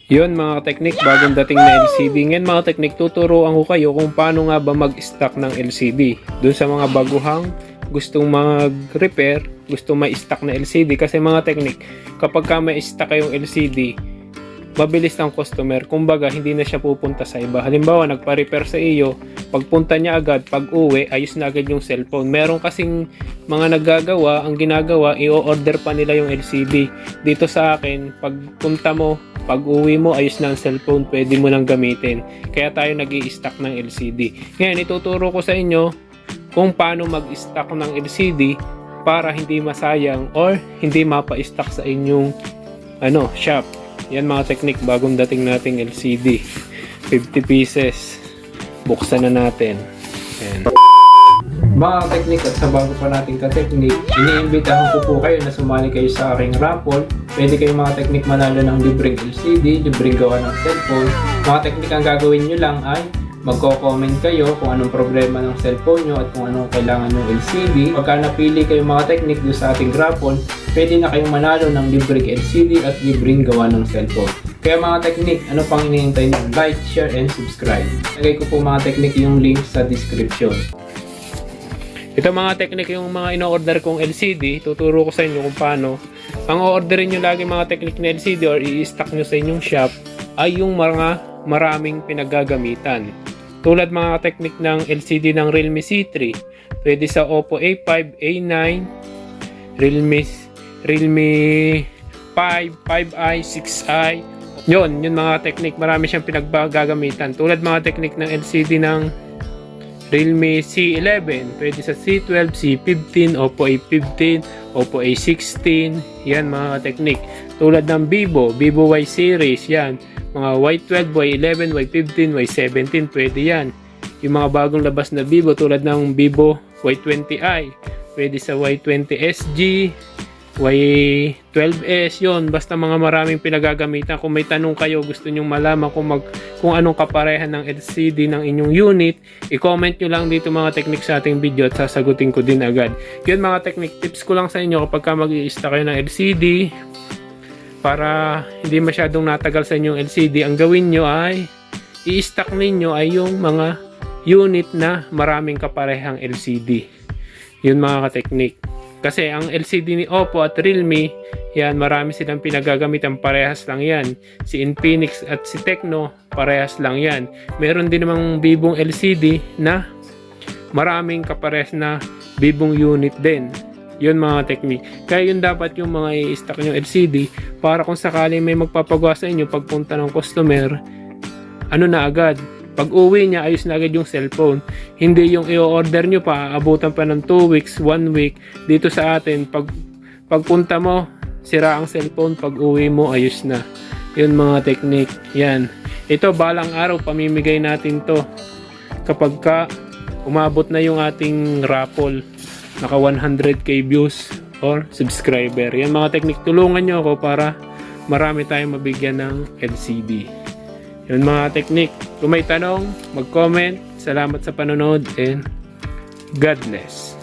Yun mga teknik, bagong dating na LCD. Ngayon mga teknik, tuturuan ko kayo kung paano nga ba mag-stock ng LCD. Doon sa mga baguhang gustong mag-repair, gustong ma-stock na LCD. Kasi mga teknik, kapag ka ma-stock kayong LCD, mabilis ng customer. Kumbaga, hindi na siya pupunta sa iba. Halimbawa, nagpa-repair sa iyo, pagpunta niya agad, pag uwi, ayos na agad yung cellphone. Meron kasing mga naggagawa, ang ginagawa, i-order pa nila yung LCD. Dito sa akin, pagpunta mo, pag uwi mo, ayos na ang cellphone, pwede mo nang gamitin. Kaya tayo nag-i-stock ng LCD. Ngayon, ituturo ko sa inyo kung paano mag-stock ng LCD para hindi masayang or hindi mapa-stock sa inyong shop. Yan mga teknik, bagong dating nating LCD. 50 pieces. Buksan na natin. Ayan. Mga teknik, at sa bago pa nating ka-teknik, iniimbitahan ko po kayo na sumali kayo sa aking raffle. Pwede kayong mga teknik manalo ng libreng LCD, libreng gawa ng cellphone. Mga teknik, ang gagawin nyo lang ay magko-comment kayo kung anong problema ng cellphone nyo at kung anong kailangan ng LCD. Pagka napili kayo mga teknik doon sa ating raffle, pwede na kayong manalo ng libreng LCD at libreng gawa ng cellphone. Kaya mga teknik, ano pang hinihintay nyo? Like, share, and subscribe. Lagay ko po mga teknik yung link sa description. Ito mga teknik, yung mga ino-order kong LCD, tuturo ko sa inyo kung paano. Ang o-orderin nyo lagi mga teknik na LCD or i-stock nyo sa inyong shop ay yung mga maraming pinaggagamitan. Tulad mga teknik ng LCD ng Realme C3, pwede sa Oppo A5, A9, Realme 5, 5i, 6i. Yun mga teknik, marami siyang pinaggagamitan. Tulad mga teknik ng LCD ng Realme C11, pwede sa C12, C15, Oppo A15, Oppo A16, yan mga teknik. Tulad ng Vivo Y series, yan. Mga Y12, Y11, Y15, Y17, pwede yan. Yung mga bagong labas na Vivo, tulad ng Vivo Y20i, pwede sa Y20 SG, Y12s, yon. Basta mga maraming pinagagamitan. Kung may tanong kayo, gusto nyong malaman kung anong kaparehan ng LCD ng inyong unit, i-comment nyo lang dito mga teknik sa ating video at sasagutin ko din agad. Yun mga teknik, tips ko lang sa inyo kapag ka mag-i-stock kayo ng LCD para hindi masyadong natagal sa inyong LCD, ang gawin nyo ay i-stock ninyo ay yung mga unit na maraming kaparehang LCD. Yun mga kateknik. Kasi ang LCD ni Oppo at Realme, yan, marami silang pinagagamitan, parehas lang yan. Si Infinix at si Tecno, parehas lang yan. Meron din namang Vivong LCD na maraming kaparehas na Vivong unit din. Yun mga teknik. Kaya yun dapat yung mga i-stock nyo LCD para kung sakali may magpapagawa sa inyo pagpunta ng customer, na agad. Pag uwi niya, ayos na agad yung cellphone. Hindi yung i-order nyo pa, abutan pa ng 2 weeks, 1 week. Dito sa atin, pagpunta mo, sira ang cellphone. Pag uwi mo, ayos na. Yun mga teknik. Yan. Ito, balang araw, pamimigay natin to. Kapag ka umabot na yung ating raffle, naka 100k views or subscriber. Yan mga teknik, tulungan nyo ako para marami tayong mabigyan ng LCD. Yun mga teknik. Kung may tanong, mag-comment. Salamat sa panonood and God bless.